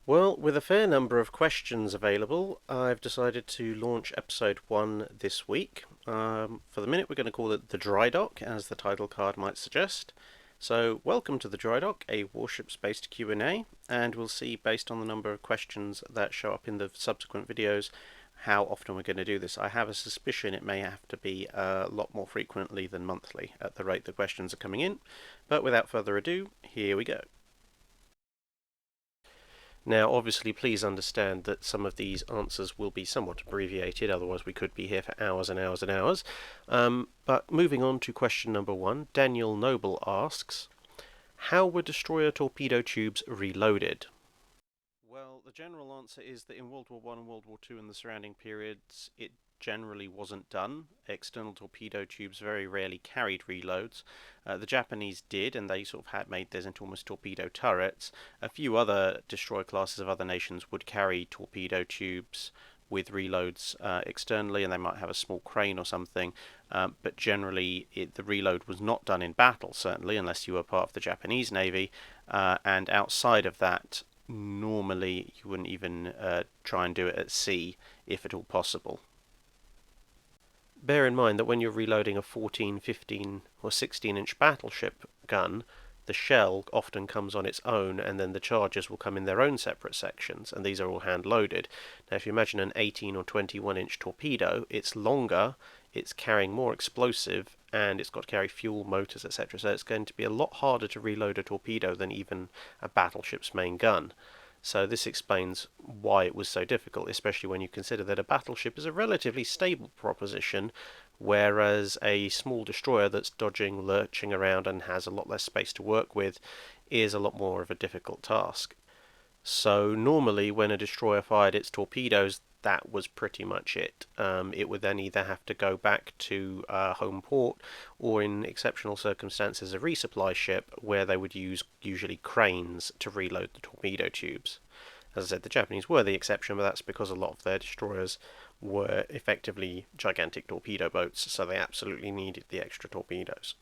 Well, with a fair number of questions available, I've decided to launch episode 1 this week. For the minute, we're going to call it the Drydock, as the title card might suggest. So, welcome to the Drydock, a warships-based Q&A, and we'll see, based on the number of questions that show up in the subsequent videos, how often we're going to do this. I have a suspicion it may have to be a lot more frequently than monthly at the rate the questions are coming in. But without further ado, here we go. Now, obviously, please understand that some of these answers will be somewhat abbreviated, otherwise we could be here for hours and hours and hours. But moving on to question number 1, Daniel Noble asks, how were destroyer torpedo tubes reloaded? Well, the general answer is that in World War I and World War II and the surrounding periods, it generally wasn't done. External torpedo tubes very rarely carried reloads. The Japanese did, and they sort of had made theirs into almost torpedo turrets. A few other destroyer classes of other nations would carry torpedo tubes with reloads externally, and they might have a small crane or something. But generally, the reload was not done in battle, certainly, unless you were part of the Japanese Navy. And outside of that, normally you wouldn't even try and do it at sea, if at all possible. Bear in mind that when you're reloading a 14, 15 or 16-inch battleship gun, the shell often comes on its own, and then the charges will come in their own separate sections, and these are all hand-loaded. Now, if you imagine an 18 or 21-inch torpedo, it's longer, it's carrying more explosive, and it's got to carry fuel, motors, etc. So it's going to be a lot harder to reload a torpedo than even a battleship's main gun. So this explains why it was so difficult, especially when you consider that a battleship is a relatively stable proposition, whereas a small destroyer that's dodging, lurching around and has a lot less space to work with is a lot more of a difficult task. So normally when a destroyer fired its torpedoes, that was pretty much it. It would then either have to go back to home port, or in exceptional circumstances a resupply ship, where they would use usually cranes to reload the torpedo tubes. As I said, the Japanese were the exception, but that's because a lot of their destroyers were effectively gigantic torpedo boats, so they absolutely needed the extra torpedoes.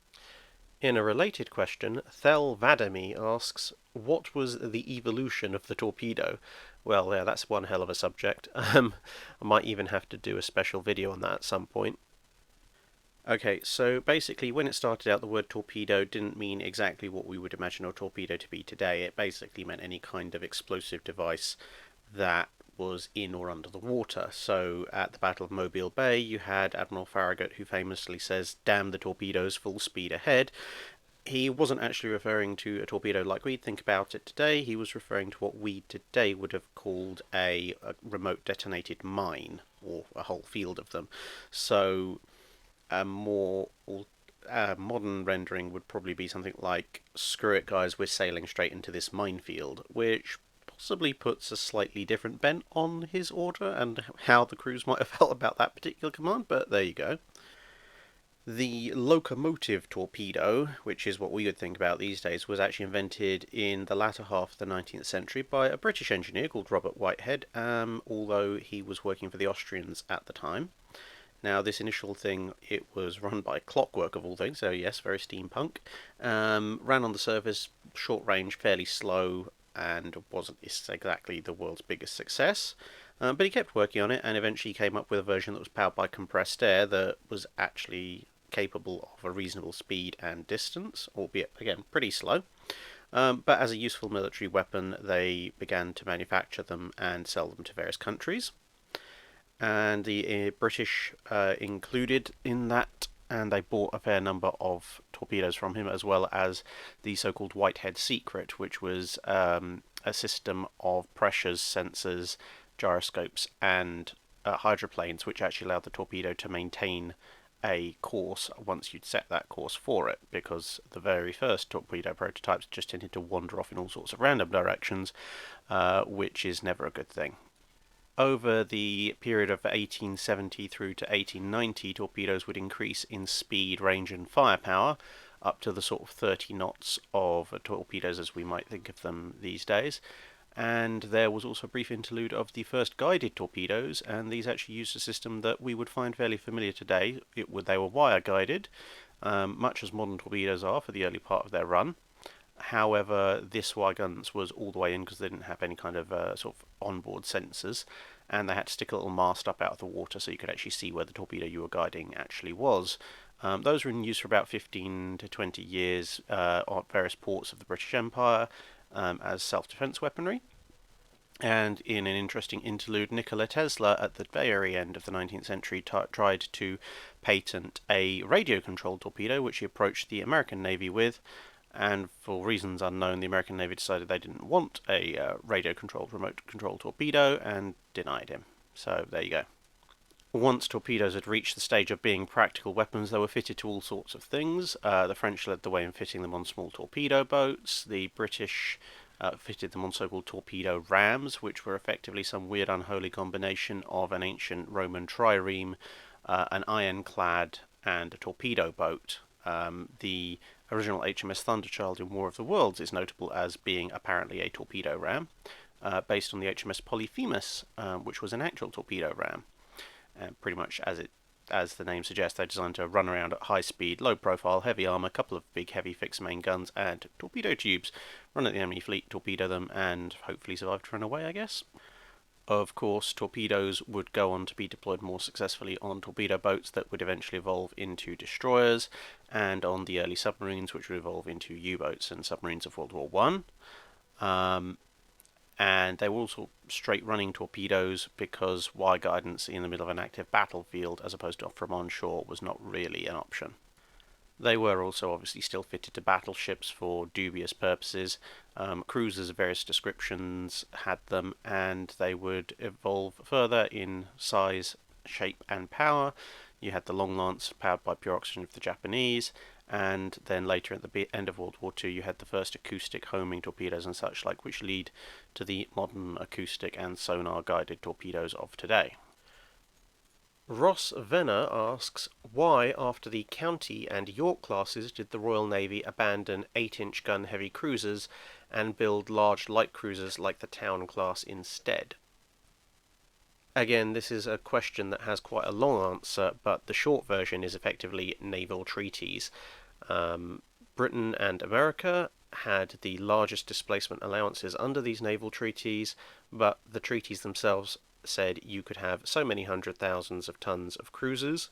In a related question, Thel Vadami asks, what was the evolution of the torpedo? Well, yeah, that's one hell of a subject. I might even have to do a special video on that at some point. Okay, so basically when it started out, the word torpedo didn't mean exactly what we would imagine a torpedo to be today. It basically meant any kind of explosive device that was in or under the water. So at the Battle of Mobile Bay, you had Admiral Farragut, who famously says, "Damn the torpedoes, full speed ahead." He wasn't actually referring to a torpedo like we'd think about it today. He was referring to what we today would have called a remote detonated mine, or a whole field of them. So a more modern rendering would probably be something like, "Screw it, guys, we're sailing straight into this minefield," which possibly puts a slightly different bent on his order and how the crews might have felt about that particular command, but there you go. The locomotive torpedo, which is what we would think about these days, was actually invented in the latter half of the 19th century by a British engineer called Robert Whitehead, although he was working for the Austrians at the time. Now, this initial thing, it was run by clockwork of all things, so yes, very steampunk. Ran on the surface, short range, fairly slow, and wasn't exactly the world's biggest success. But he kept working on it, and eventually came up with a version that was powered by compressed air that was actually capable of a reasonable speed and distance, albeit, again, pretty slow. But as a useful military weapon, they began to manufacture them and sell them to various countries. And the British included in that, and they bought a fair number of torpedoes from him, as well as the so-called Whitehead Secret, which was a system of pressures, sensors, gyroscopes, and hydroplanes, which actually allowed the torpedo to maintain a course once you'd set that course for it, because the very first torpedo prototypes just tended to wander off in all sorts of random directions, which is never a good thing. Over the period of 1870 through to 1890, torpedoes would increase in speed, range, and firepower up to the sort of 30 knots of torpedoes as we might think of them these days. And there was also a brief interlude of the first guided torpedoes, and these actually used a system that we would find fairly familiar today. They were wire guided, much as modern torpedoes are for the early part of their run. However, this wire guns was all the way in because they didn't have any kind of sort of onboard sensors, and they had to stick a little mast up out of the water so you could actually see where the torpedo you were guiding actually was. Those were in use for about 15 to 20 years on various ports of the British Empire as self-defense weaponry. And in an interesting interlude, Nikola Tesla, at the very end of the 19th century, tried to patent a radio-controlled torpedo, which he approached the American Navy with, and for reasons unknown, the American Navy decided they didn't want a radio-controlled, remote-controlled torpedo, and denied him. So there you go. Once torpedoes had reached the stage of being practical weapons, they were fitted to all sorts of things. The French led the way in fitting them on small torpedo boats. The British fitted them on so-called torpedo rams, which were effectively some weird unholy combination of an ancient Roman trireme, an ironclad, and a torpedo boat. The original HMS Thunderchild in War of the Worlds is notable as being apparently a torpedo ram, based on the HMS Polyphemus, which was an actual torpedo ram. Pretty much as the name suggests, they're designed to run around at high speed, low profile, heavy armor, a couple of big heavy fixed main guns, and torpedo tubes. Run at the enemy fleet, torpedo them, and hopefully survive to run away, I guess. Of course, torpedoes would go on to be deployed more successfully on torpedo boats that would eventually evolve into destroyers, and on the early submarines, which would evolve into U-boats and submarines of World War One. And they were also straight-running torpedoes because wire guidance in the middle of an active battlefield, as opposed to from onshore, was not really an option. They were also obviously still fitted to battleships for dubious purposes. Cruisers of various descriptions had them, and they would evolve further in size, shape, and power. You had the Long Lance, powered by pure oxygen of the Japanese, and then later at the end of World War II you had the first acoustic homing torpedoes and such like, which lead to the modern acoustic and sonar guided torpedoes of today. Ross Venner asks, why after the County and York classes did the Royal Navy abandon 8-inch gun heavy cruisers and build large light cruisers like the Town class instead? Again, this is a question that has quite a long answer, but the short version is effectively naval treaties. Britain and America had the largest displacement allowances under these naval treaties, but the treaties themselves said you could have so many hundred thousands of tons of cruisers,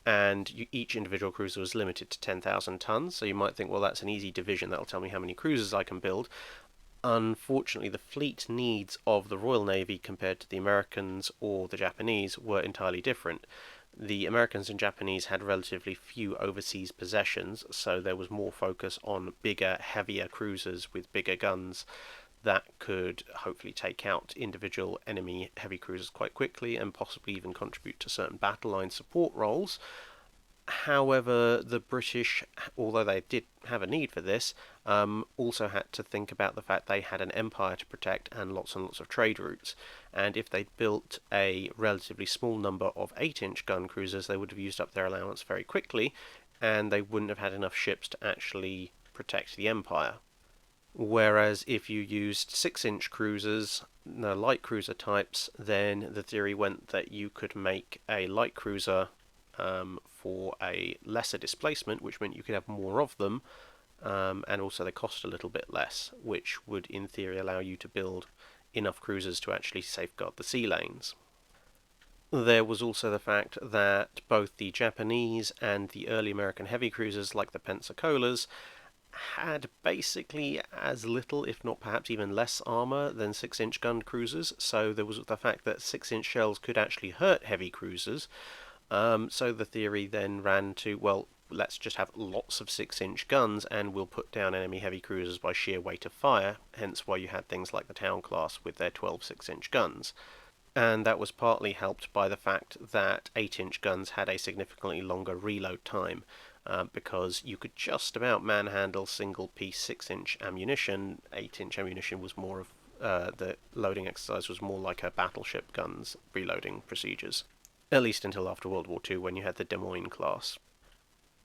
and each individual cruiser was limited to 10,000 tons, so you might think, well, that's an easy division, that'll tell me how many cruisers I can build. Unfortunately, the fleet needs of the Royal Navy compared to the Americans or the Japanese were entirely different. The Americans and Japanese had relatively few overseas possessions, so there was more focus on bigger, heavier cruisers with bigger guns that could hopefully take out individual enemy heavy cruisers quite quickly and possibly even contribute to certain battle line support roles. However, the British, although they did have a need for this, also had to think about the fact they had an empire to protect and lots of trade routes. And if they'd built a relatively small number of 8-inch gun cruisers, they would have used up their allowance very quickly, and they wouldn't have had enough ships to actually protect the empire. Whereas if you used 6-inch cruisers, the light cruiser types, then the theory went that you could make a light cruiser for a lesser displacement, which meant you could have more of them, and also they cost a little bit less, which would in theory allow you to build enough cruisers to actually safeguard the sea lanes. There was also the fact that both the Japanese and the early American heavy cruisers like the Pensacola's had basically as little, if not perhaps even less armour than 6-inch gun cruisers, so there was the fact that 6-inch shells could actually hurt heavy cruisers. So the theory then ran to, well, let's just have lots of 6-inch guns and we'll put down enemy heavy cruisers by sheer weight of fire, hence why you had things like the Town class with their 12 6-inch guns. And that was partly helped by the fact that 8-inch guns had a significantly longer reload time, because you could just about manhandle single-piece 6-inch ammunition. 8-inch ammunition was more of the loading exercise was more like a battleship gun's reloading procedures. At least until after World War II, when you had the Des Moines class.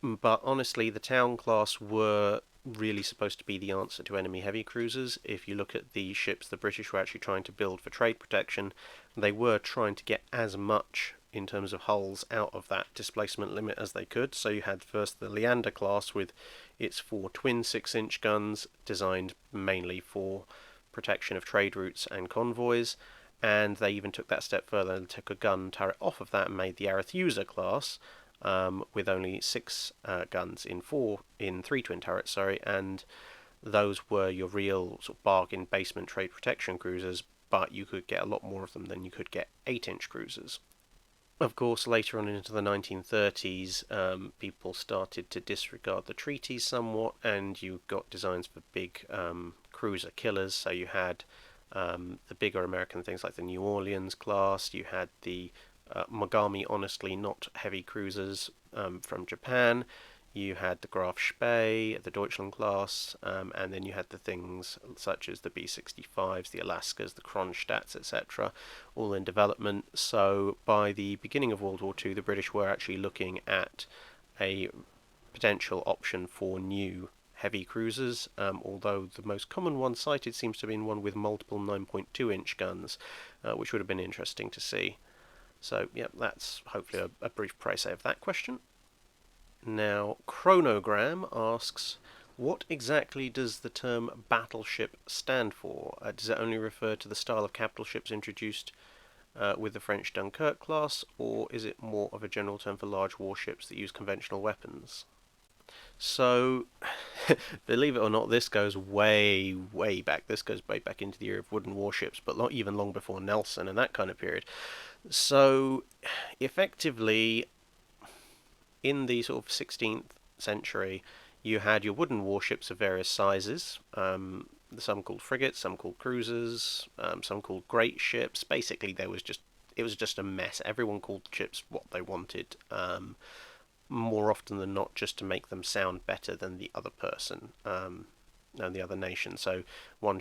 But honestly, the Town class were really supposed to be the answer to enemy heavy cruisers. If you look at the ships the British were actually trying to build for trade protection, they were trying to get as much in terms of hulls out of that displacement limit as they could. So you had first the Leander class with its 4 twin 6-inch guns designed mainly for protection of trade routes and convoys, and they even took that step further and took a gun turret off of that and made the Arethusa class with only 6 guns in 3 twin turrets, and those were your real sort of bargain basement trade protection cruisers, but you could get a lot more of them than you could get 8-inch cruisers. Of course, later on into the 1930s, people started to disregard the treaties somewhat, and you got designs for big cruiser killers. So you had the bigger American things like the New Orleans class, you had the Mogami, honestly not heavy cruisers from Japan, you had the Graf Spee, the Deutschland class, and then you had the things such as the B-65s, the Alaskas, the Kronstadts, etc., all in development. So by the beginning of World War II, the British were actually looking at a potential option for new heavy cruisers, although the most common one cited seems to have been one with multiple 9.2-inch guns, which would have been interesting to see. So, yeah, that's hopefully a brief précis of that question. Now, Chronogram asks, what exactly does the term battleship stand for? Does it only refer to the style of capital ships introduced with the French Dunkirk class, or is it more of a general term for large warships that use conventional weapons? So, believe it or not, this goes way, way back. This goes way back into the era of wooden warships, but even long before Nelson and that kind of period. So, effectively, in the sort of 16th century, you had your wooden warships of various sizes, some called frigates, some called cruisers, some called great ships. Basically, it was just a mess. Everyone called ships what they wanted, more often than not, just to make them sound better than the other person and the other nation. So one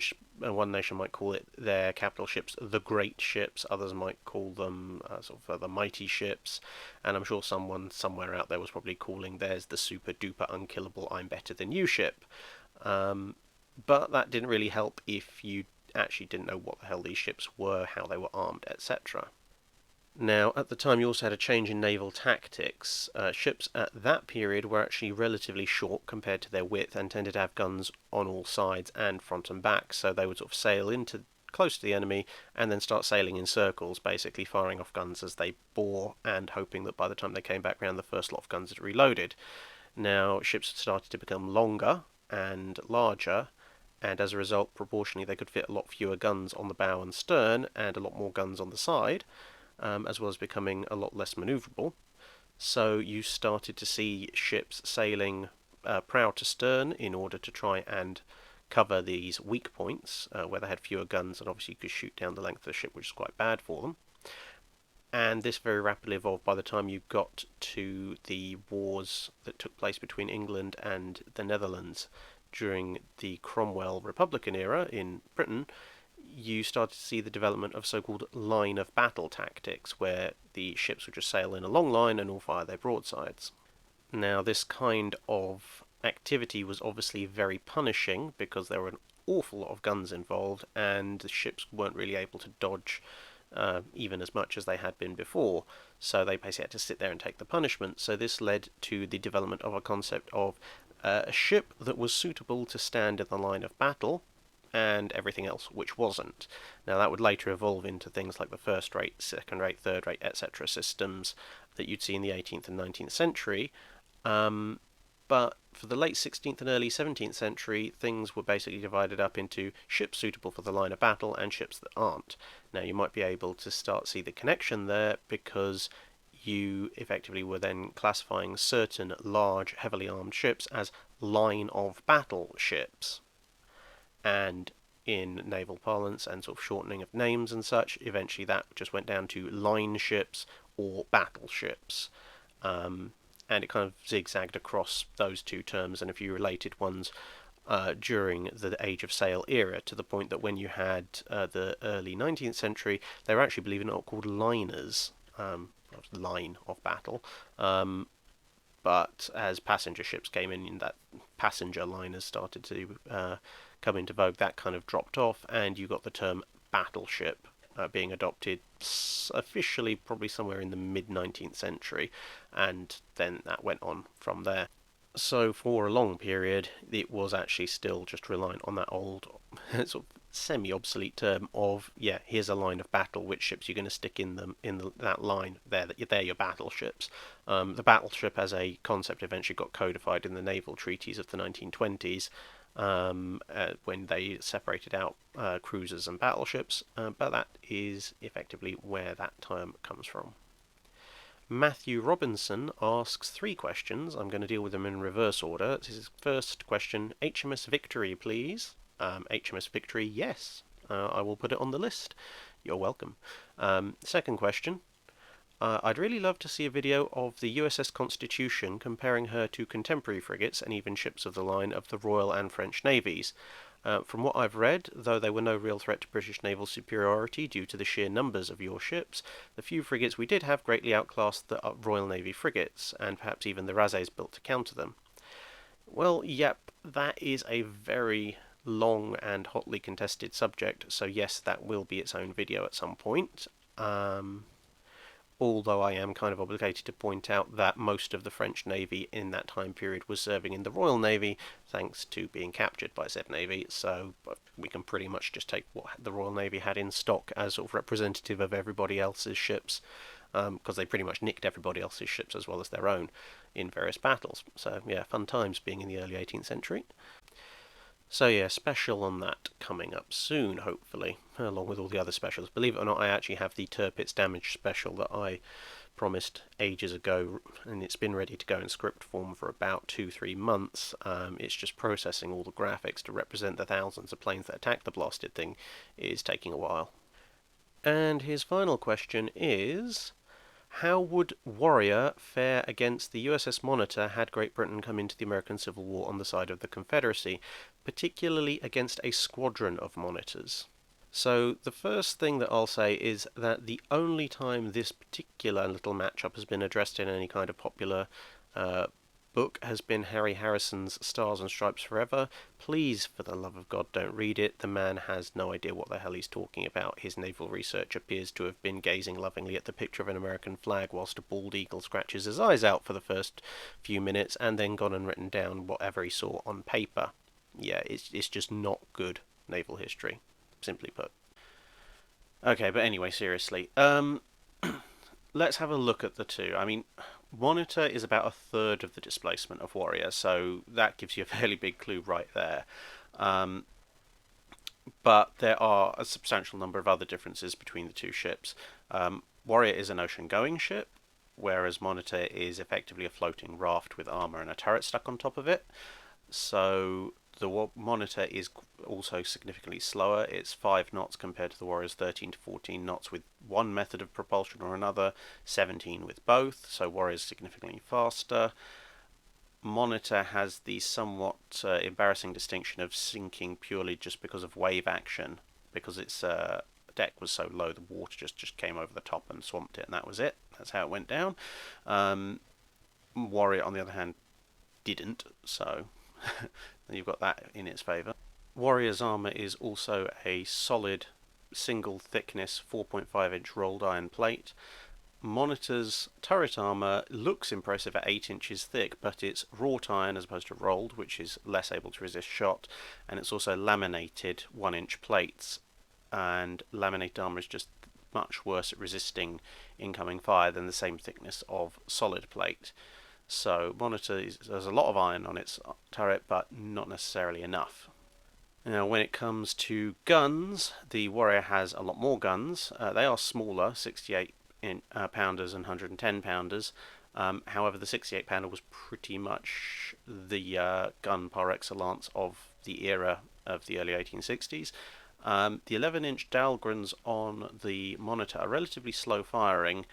nation might call it their capital ships the great ships, others might call them sort of the mighty ships, and I'm sure someone somewhere out there was probably calling theirs the super duper unkillable I'm better than you ship. But that didn't really help if you actually didn't know what the hell these ships were, how they were armed, etc. Now, at the time, you also had a change in naval tactics. Ships at that period were actually relatively short compared to their width and tended to have guns on all sides and front and back, so they would sort of sail into close to the enemy and then start sailing in circles, basically firing off guns as they bore and hoping that by the time they came back round, the first lot of guns had reloaded. Now, ships started to become longer and larger, and as a result, proportionally, they could fit a lot fewer guns on the bow and stern and a lot more guns on the side. As well as becoming a lot less manoeuvrable. So you started to see ships sailing prow to stern in order to try and cover these weak points where they had fewer guns, and obviously you could shoot down the length of the ship, which is quite bad for them. And this very rapidly evolved by the time you got to the wars that took place between England and the Netherlands during the Cromwell Republican era in Britain. You started to see the development of so-called line of battle tactics, where the ships would just sail in a long line and all fire their broadsides. Now, this kind of activity was obviously very punishing because there were an awful lot of guns involved, and the ships weren't really able to dodge even as much as they had been before, so they basically had to sit there and take the punishment. So this led to the development of a concept of a ship that was suitable to stand in the line of battle, and everything else which wasn't. Now that would later evolve into things like the first rate, second rate, third rate, etc. systems that you'd see in the 18th and 19th century. But for the late 16th and early 17th century, things were basically divided up into ships suitable for the line of battle and ships that aren't. Now you might be able to start see the connection there, because you effectively were then classifying certain large, heavily armed ships as line of battle ships. And in naval parlance and sort of shortening of names and such, eventually that just went down to line ships or battleships. And it kind of zigzagged across those two terms and a few related ones during the Age of Sail era, to the point that when you had the early 19th century, they were actually, believe it or not, called liners, line of battle. But as passenger ships came in, that passenger liners started to come into vogue, that kind of dropped off, and you got the term battleship being adopted officially probably somewhere in the mid-19th century, and then that went on from there. So for a long period, it was actually still just reliant on that old sort of semi-obsolete term of, yeah, here's a line of battle. Which ships you're going to stick in them that line? They're your battleships. The battleship as a concept eventually got codified in the naval treaties of the 1920s. When they separated out cruisers and battleships, but that is effectively where that term comes from. Matthew Robinson asks 3 questions. I'm going to deal with them in reverse order. This is first question, HMS Victory, please. HMS Victory, yes. I will put it on the list. You're welcome. Second question, I'd really love to see a video of the USS Constitution comparing her to contemporary frigates and even ships of the line of the Royal and French Navies. From what I've read, though they were no real threat to British naval superiority due to the sheer numbers of your ships, the few frigates we did have greatly outclassed the Royal Navy frigates, and perhaps even the Razes built to counter them. Well, yep, that is a very long and hotly contested subject, so yes, that will be its own video at some point. Although I am kind of obligated to point out that most of the French Navy in that time period was serving in the Royal Navy, thanks to being captured by said Navy, so we can pretty much just take what the Royal Navy had in stock as sort of representative of everybody else's ships, because they pretty much nicked everybody else's ships as well as their own in various battles. So yeah, fun times being in the early 18th century. So yeah, special on that coming up soon, hopefully, along with all the other specials. Believe it or not, I actually have the Tirpitz damage special that I promised ages ago, and it's been ready to go in script form for about 2-3 months. It's just processing all the graphics to represent the thousands of planes that attack the blasted thing is taking a while. And his final question is, how would Warrior fare against the USS Monitor had Great Britain come into the American Civil War on the side of the Confederacy, particularly against a squadron of monitors? So the first thing that I'll say is that the only time this particular little matchup has been addressed in any kind of popular book has been Harry Harrison's Stars and Stripes Forever. Please, for the love of God, don't read it. The man has no idea what the hell he's talking about. His naval research appears to have been gazing lovingly at the picture of an American flag whilst a bald eagle scratches his eyes out for the first few minutes, and then gone and written down whatever he saw on paper. Yeah, it's just not good naval history, simply put. Okay, but anyway, seriously. Let's have a look at the two. I mean, Monitor is about a third of the displacement of Warrior, so that gives you a fairly big clue right there. But there are a substantial number of other differences between the two ships. Warrior is an ocean-going ship, whereas Monitor is effectively a floating raft with armour and a turret stuck on top of it. So the Monitor is also significantly slower. It's 5 knots compared to the Warrior's 13 to 14 knots with one method of propulsion or another, 17 with both, so Warrior's significantly faster. Monitor has the somewhat embarrassing distinction of sinking purely just because of wave action, because its deck was so low the water just came over the top and swamped it, and that was it. That's how it went down. Warrior, on the other hand, didn't, so you've got that in its favour. Warrior's armour is also a solid single thickness 4.5 inch rolled iron plate. Monitor's turret armour looks impressive at 8 inches thick, but it's wrought iron as opposed to rolled, which is less able to resist shot, and it's also laminated 1 inch plates, and laminated armour is just much worse at resisting incoming fire than the same thickness of solid plate. So Monitor there's a lot of iron on its turret, but not necessarily enough. Now, when it comes to guns, the Warrior has a lot more guns. They are smaller, 68 pounders and 110 pounders. However, the 68 pounder was pretty much the gun par excellence of the era of the early 1860s. The 11-inch Dahlgrens on the Monitor are relatively slow firing,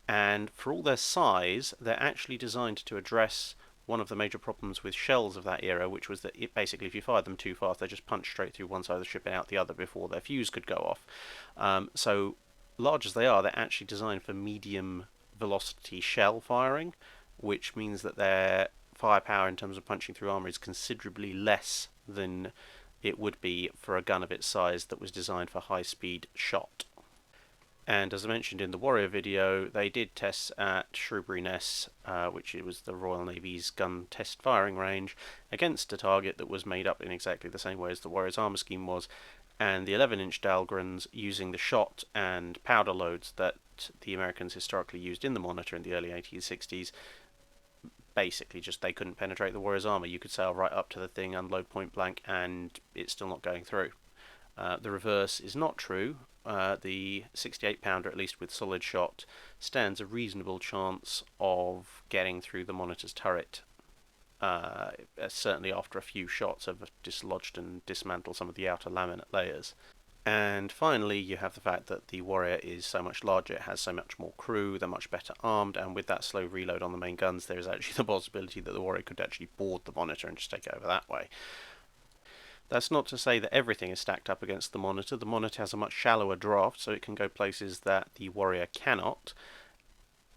and for all their size, they're actually designed to address one of the major problems with shells of that era, which was that basically if you fired them too fast, they just punched straight through one side of the ship and out the other before their fuse could go off. So large as they are, they're actually designed for medium velocity shell firing, which means that their firepower in terms of punching through armour is considerably less than it would be for a gun of its size that was designed for high speed shot. And as I mentioned in the Warrior video, they did tests at Shrewsbury Ness, which was the Royal Navy's gun test firing range, against a target that was made up in exactly the same way as the Warrior's armour scheme was, and the 11-inch Dahlgrens, using the shot and powder loads that the Americans historically used in the Monitor in the early 1860s, basically just they couldn't penetrate the Warrior's armour. You could sail right up to the thing, unload point blank, and it's still not going through. The reverse is not true. The 68-pounder, at least with solid shot, stands a reasonable chance of getting through the Monitor's turret, certainly after a few shots have dislodged and dismantled some of the outer laminate layers. And finally, you have the fact that the Warrior is so much larger, it has so much more crew, they're much better armed, and with that slow reload on the main guns, there is actually the possibility that the Warrior could actually board the Monitor and just take it over that way. That's not to say that everything is stacked up against the Monitor. The Monitor has a much shallower draft, so it can go places that the Warrior cannot,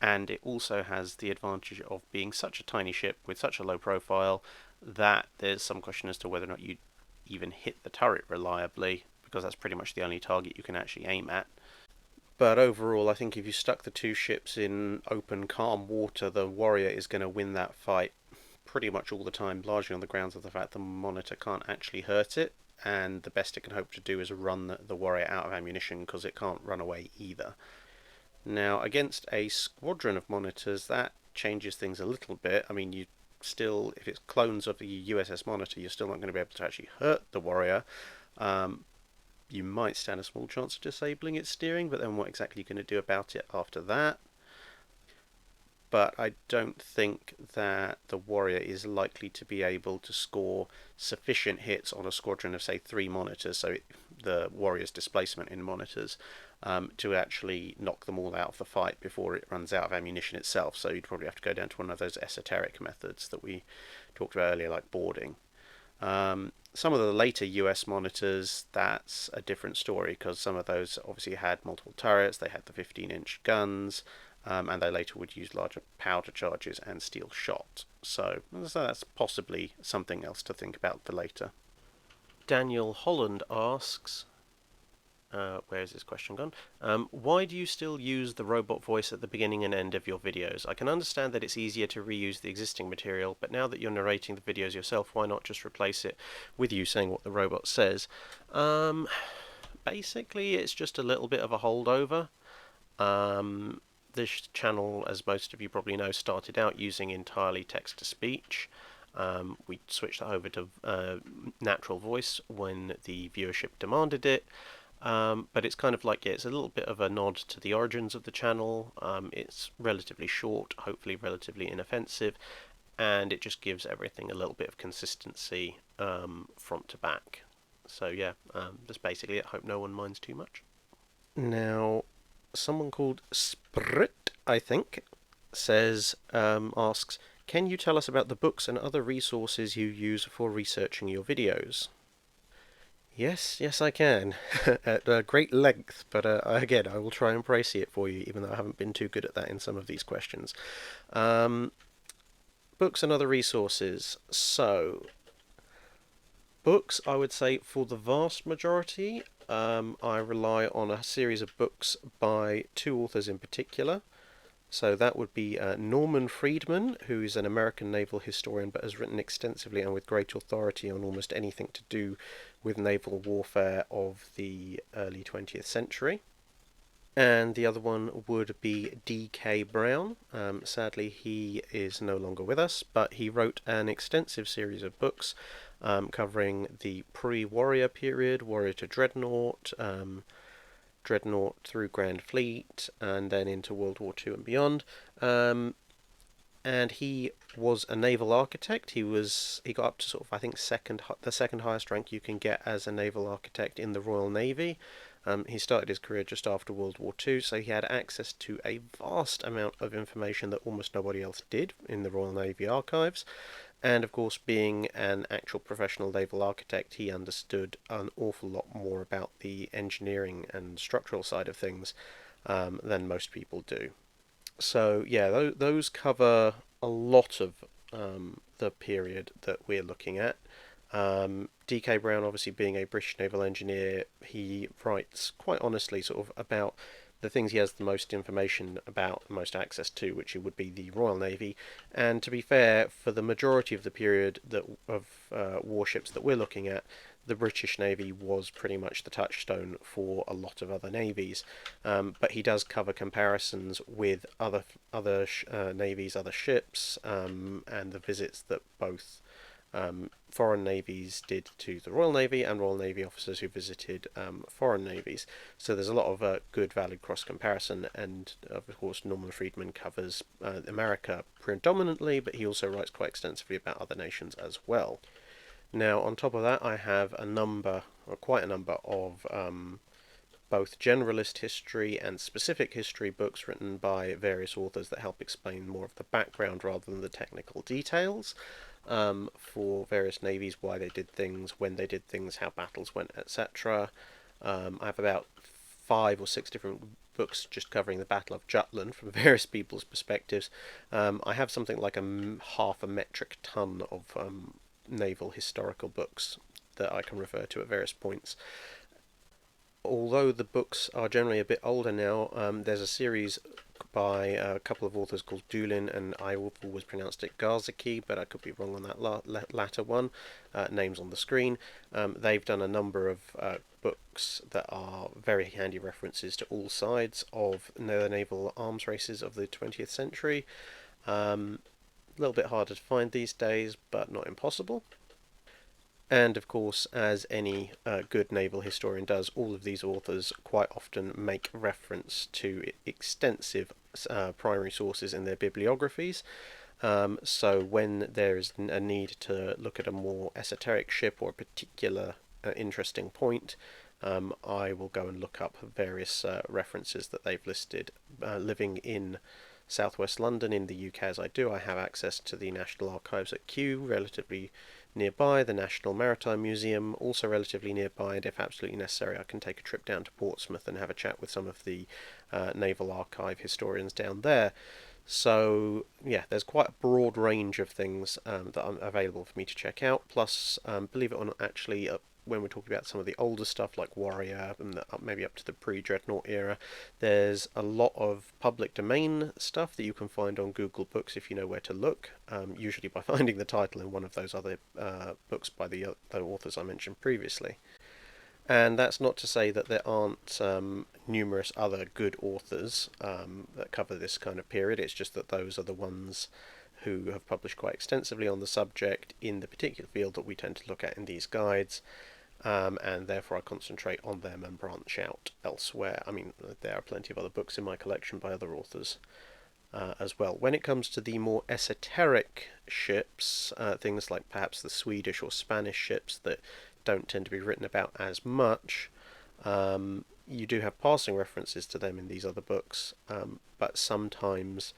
and it also has the advantage of being such a tiny ship with such a low profile that there's some question as to whether or not you even hit the turret reliably, because that's pretty much the only target you can actually aim at. But overall, I think if you stuck the two ships in open, calm water, the Warrior is going to win that fight pretty much all the time, largely on the grounds of the fact the Monitor can't actually hurt it, and the best it can hope to do is run the Warrior out of ammunition, because it can't run away either. Now, against a squadron of Monitors, that changes things a little bit. I mean, you still, if it's clones of the USS Monitor, you're still not going to be able to actually hurt the Warrior. You might stand a small chance of disabling its steering, but then what exactly are you going to do about it after that? But I don't think that the Warrior is likely to be able to score sufficient hits on a squadron of, say, 3 Monitors, so the Warrior's displacement in Monitors, to actually knock them all out of the fight before it runs out of ammunition itself. So you'd probably have to go down to one of those esoteric methods that we talked about earlier, like boarding. Some of the later US Monitors, that's a different story, because some of those obviously had multiple turrets, they had the 15-inch guns, and they later would use larger powder charges and steel shot. So that's possibly something else to think about for later. Daniel Holland asks, where is this question gone? Why do you still use the robot voice at the beginning and end of your videos? I can understand that it's easier to reuse the existing material, but now that you're narrating the videos yourself, why not just replace it with you saying what the robot says? Basically, it's just a little bit of a holdover. This channel, as most of you probably know, started out using entirely text-to-speech. We switched that over to natural voice when the viewership demanded it. But it's kind of like, it's a little bit of a nod to the origins of the channel. It's relatively short, hopefully relatively inoffensive, and it just gives everything a little bit of consistency front to back. So yeah, that's basically it. Hope no one minds too much. Now, someone called Sprit, I think, asks, can you tell us about the books and other resources you use for researching your videos? Yes, I can, at great length, but again, I will try and précis it for you, even though I haven't been too good at that in some of these questions. Books and other resources. So, books, I would say, for the vast majority, I rely on a series of books by 2 authors in particular. So that would be Norman Friedman, who is an American naval historian but has written extensively and with great authority on almost anything to do with naval warfare of the early 20th century. And the other one would be D.K. Brown. Sadly, he is no longer with us, but he wrote an extensive series of books covering the pre-Warrior period, Warrior to Dreadnought, Dreadnought through Grand Fleet, and then into World War II and beyond. And he was a naval architect. He got up to sort of, I think, the second highest rank you can get as a naval architect in the Royal Navy. He started his career just after World War II, so he had access to a vast amount of information that almost nobody else did in the Royal Navy archives. And of course, being an actual professional naval architect, he understood an awful lot more about the engineering and structural side of things than most people do. So yeah, those cover a lot of the period that we're looking at. D.K. Brown, obviously being a British naval engineer, he writes quite honestly sort of about the things he has the most information about, most access to, which would be the Royal Navy. And to be fair, for the majority of the period of warships that we're looking at, the British Navy was pretty much the touchstone for a lot of other navies. But he does cover comparisons with other navies, other ships, and the visits that both foreign navies did to the Royal Navy and Royal Navy officers who visited foreign navies. So there's a lot of good valid cross comparison, and of course Norman Friedman covers America predominantly, but he also writes quite extensively about other nations as well. Now on top of that, I have quite a number of both generalist history and specific history books written by various authors that help explain more of the background rather than the technical details for various navies, why they did things, when they did things, how battles went, etc. I have about 5 or 6 different books just covering the Battle of Jutland from various people's perspectives. I have something like half a metric ton of naval historical books that I can refer to at various points. Although the books are generally a bit older now, there's a series by a couple of authors called Doolin, and I always pronounced it Garzaki, but I could be wrong on that latter one. Names on the screen. They've done a number of books that are very handy references to all sides of the naval arms races of the 20th century. A little bit harder to find these days, but not impossible. And of course, as any good naval historian does, all of these authors quite often make reference to extensive primary sources in their bibliographies. So when there is a need to look at a more esoteric ship or a particular interesting point, I will go and look up various references that they've listed. Living in southwest London in the UK as I do, I have access to the National Archives at Kew, relatively nearby, the National Maritime Museum, also relatively nearby, and if absolutely necessary I can take a trip down to Portsmouth and have a chat with some of the Naval Archive historians down there. So yeah, there's quite a broad range of things that are available for me to check out, plus believe it or not, actually when we're talking about some of the older stuff like Warrior and maybe up to the pre-Dreadnought era, there's a lot of public domain stuff that you can find on Google Books if you know where to look, usually by finding the title in one of those other books by the authors I mentioned previously. And that's not to say that there aren't numerous other good authors that cover this kind of period, it's just that those are the ones who have published quite extensively on the subject in the particular field that we tend to look at in these guides. And therefore I concentrate on them and branch out elsewhere. I mean, there are plenty of other books in my collection by other authors as well. When it comes to the more esoteric ships, things like perhaps the Swedish or Spanish ships that don't tend to be written about as much, you do have passing references to them in these other books, but sometimes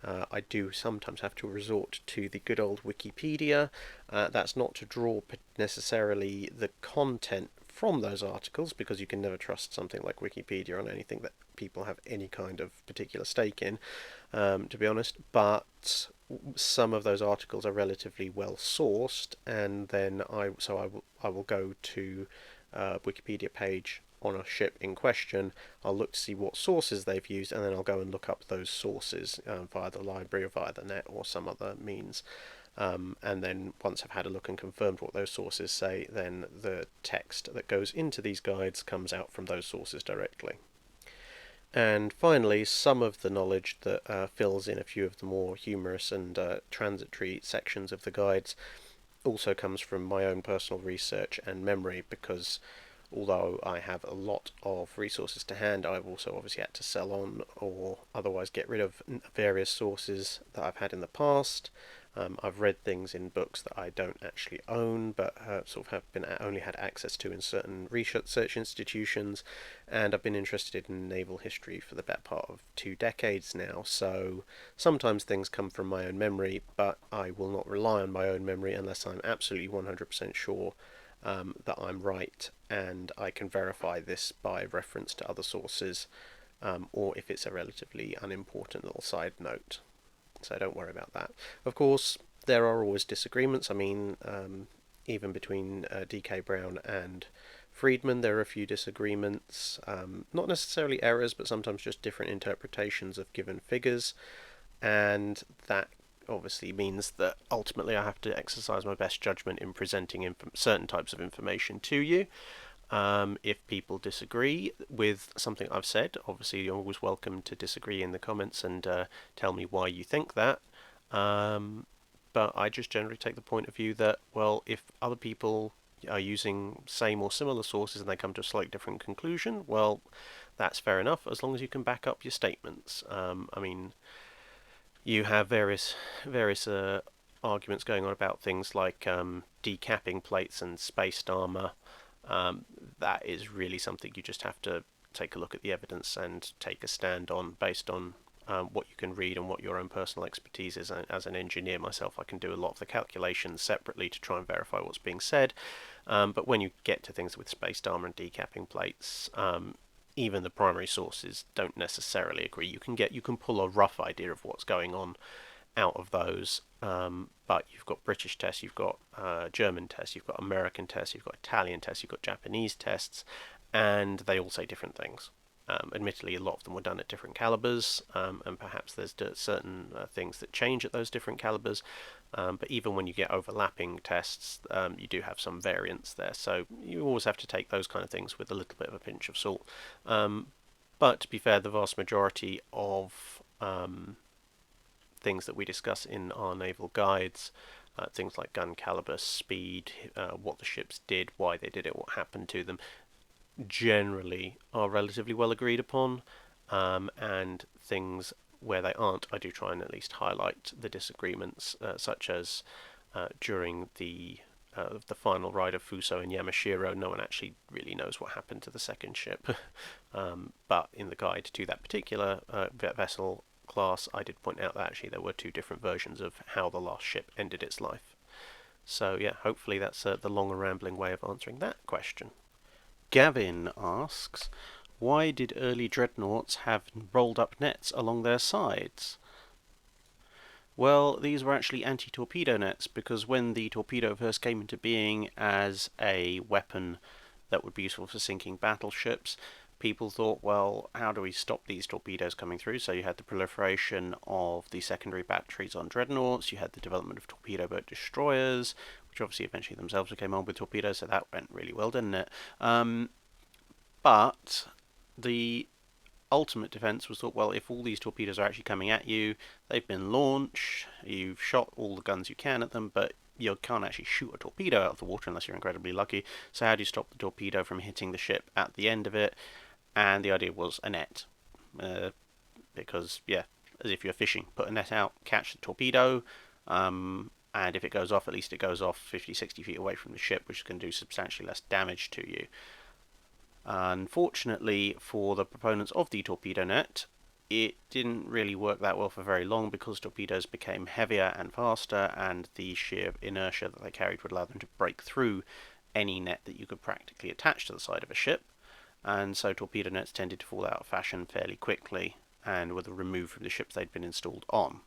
I do sometimes have to resort to the good old Wikipedia. That's not to draw necessarily the content from those articles, because you can never trust something like Wikipedia on anything that people have any kind of particular stake in, to be honest, but some of those articles are relatively well sourced, and then I will go to a Wikipedia page on a ship in question. I'll look to see what sources they've used, and then I'll go and look up those sources via the library or via the net or some other means. And then once I've had a look and confirmed what those sources say, then the text that goes into these guides comes out from those sources directly. And finally, some of the knowledge that fills in a few of the more humorous and transitory sections of the guides also comes from my own personal research and memory, because although I have a lot of resources to hand, I've also obviously had to sell on or otherwise get rid of various sources that I've had in the past. I've read things in books that I don't actually own, but sort of have been only had access to in certain research institutions, and I've been interested in naval history for the better part of 2 decades now. So sometimes things come from my own memory, but I will not rely on my own memory unless I'm absolutely 100% sure that I'm right, and I can verify this by reference to other sources, or if it's a relatively unimportant little side note. So don't worry about that. Of course, there are always disagreements. I mean, even between D.K. Brown and Friedman, there are a few disagreements, not necessarily errors, but sometimes just different interpretations of given figures, and that obviously means that ultimately I have to exercise my best judgment in presenting certain types of information to you. If people disagree with something I've said, obviously you're always welcome to disagree in the comments and tell me why you think that. But I just generally take the point of view that, well, if other people are using same or similar sources and they come to a slightly different conclusion, well, that's fair enough, as long as you can back up your statements. I mean, you have various arguments going on about things like decapping plates and spaced armor. That is really something you just have to take a look at the evidence and take a stand on based on what you can read and what your own personal expertise is. As an engineer myself, I can do a lot of the calculations separately to try and verify what's being said. But when you get to things with spaced armor and decapping plates, even the primary sources don't necessarily agree. You can pull a rough idea of what's going on out of those, but you've got British tests, you've got German tests, you've got American tests, you've got Italian tests, you've got Japanese tests, and they all say different things. Admittedly, a lot of them were done at different calibers, and perhaps there's certain things that change at those different calibers. But even when you get overlapping tests, you do have some variance there. So you always have to take those kind of things with a little bit of a pinch of salt. But to be fair, the vast majority of things that we discuss in our naval guides, things like gun caliber, speed, what the ships did, why they did it, what happened to them, generally are relatively well agreed upon, and things where they aren't, I do try and at least highlight the disagreements, such as during the final ride of Fuso and Yamashiro, no one actually really knows what happened to the second ship. But in the guide to that particular vessel class, I did point out that actually there were two different versions of how the last ship ended its life. So yeah, hopefully that's the long and rambling way of answering that question. Gavin asks, why did early dreadnoughts have rolled up nets along their sides? Well, these were actually anti-torpedo nets, because when the torpedo first came into being as a weapon that would be useful for sinking battleships, people thought, well, how do we stop these torpedoes coming through? So you had the proliferation of the secondary batteries on dreadnoughts, you had the development of torpedo boat destroyers, which obviously eventually themselves came on with torpedoes, so that went really well, didn't it? But the ultimate defense was thought, well, if all these torpedoes are actually coming at you, they've been launched, you've shot all the guns you can at them, but you can't actually shoot a torpedo out of the water unless you're incredibly lucky. So how do you stop the torpedo from hitting the ship at the end of it? And the idea was a net, because yeah, as if you're fishing, put a net out, catch the torpedo, and if it goes off, at least it goes off 50-60 feet away from the ship, which can do substantially less damage to you. Unfortunately for the proponents of the torpedo net, it didn't really work that well for very long, because torpedoes became heavier and faster, and the sheer inertia that they carried would allow them to break through any net that you could practically attach to the side of a ship, and so torpedo nets tended to fall out of fashion fairly quickly and were removed from the ships they'd been installed on.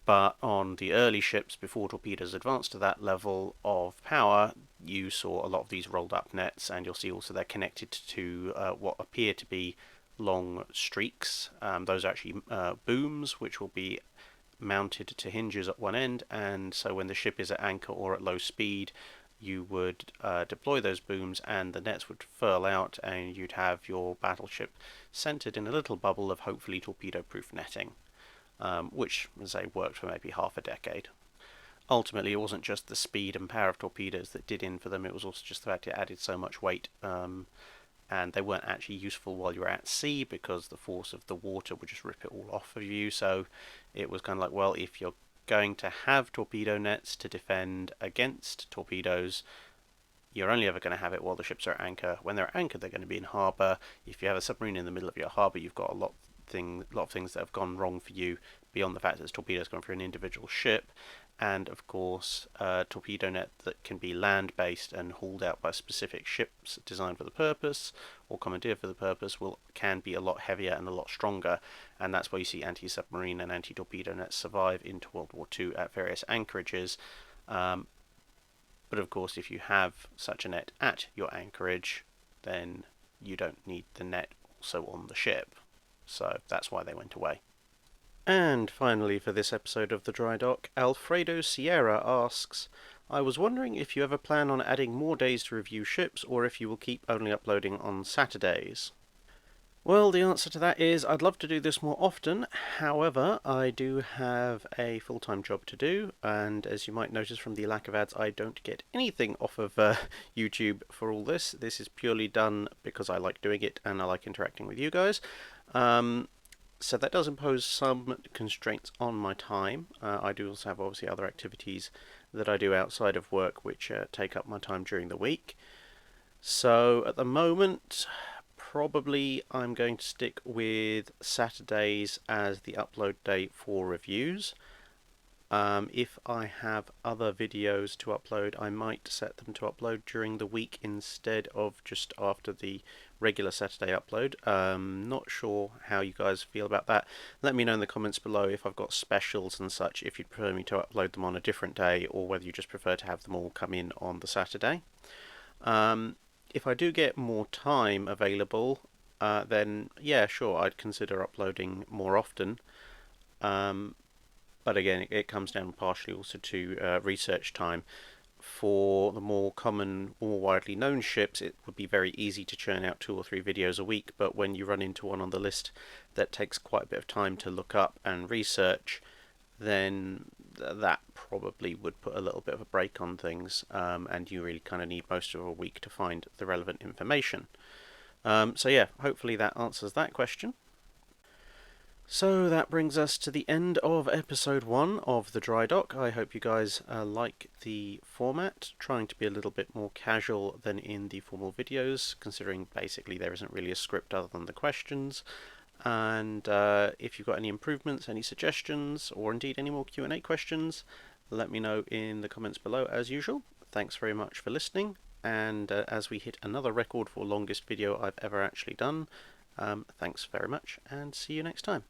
But on the early ships, before torpedoes advanced to that level of power, you saw a lot of these rolled up nets, and you'll see also they're connected to what appear to be long streaks. Those are actually booms, which will be mounted to hinges at one end, and so when the ship is at anchor or at low speed, you would deploy those booms and the nets would furl out, and you'd have your battleship centered in a little bubble of hopefully torpedo-proof netting, which, as I say, worked for maybe half a decade. Ultimately, it wasn't just the speed and power of torpedoes that did in for them, it was also just the fact it added so much weight, and they weren't actually useful while you were at sea, because the force of the water would just rip it all off of you. So it was kind of like, well, if you're going to have torpedo nets to defend against torpedoes, you're only ever going to have it while the ships are at anchor. When they're at anchor, they're going to be in harbour. If you have a submarine in the middle of your harbour, you've got a lot of things that have gone wrong for you, beyond the fact that torpedoes gone for an individual ship. And of course, a torpedo net that can be land-based and hauled out by specific ships designed for the purpose or commandeered for the purpose can be a lot heavier and a lot stronger, and that's why you see anti-submarine and anti-torpedo nets survive into World War II at various anchorages. But of course, if you have such a net at your anchorage, then you don't need the net also on the ship. So that's why they went away. And finally, for this episode of the Drydock, Alfredo Sierra asks, I was wondering if you ever plan on adding more days to review ships, or if you will keep only uploading on Saturdays. Well, the answer to that is I'd love to do this more often. However, I do have a full-time job to do, and as you might notice from the lack of ads, I don't get anything off of YouTube for all this. This is purely done because I like doing it and I like interacting with you guys. So that does impose some constraints on my time. I do also have obviously other activities that I do outside of work which take up my time during the week. So at the moment, probably I'm going to stick with Saturdays as the upload date for reviews. If I have other videos to upload, I might set them to upload during the week instead of just after the regular Saturday upload. Not sure how you guys feel about that. Let me know in the comments below if I've got specials and such, if you'd prefer me to upload them on a different day, or whether you just prefer to have them all come in on the Saturday. If I do get more time available, then yeah, sure, I'd consider uploading more often. But again, it comes down partially also to research time. For the more common, more widely known ships, it would be very easy to churn out 2 or 3 videos a week, but when you run into one on the list that takes quite a bit of time to look up and research, then that probably would put a little bit of a brake on things, and you really kind of need most of a week to find the relevant information. So yeah, hopefully that answers that question. So that brings us to the end of episode 1 of the Drydock. I hope you guys like the format, trying to be a little bit more casual than in the formal videos, considering basically there isn't really a script other than the questions. And if you've got any improvements, any suggestions, or indeed any more Q&A questions, let me know in the comments below as usual. Thanks very much for listening, and as we hit another record for longest video I've ever actually done, thanks very much, and see you next time.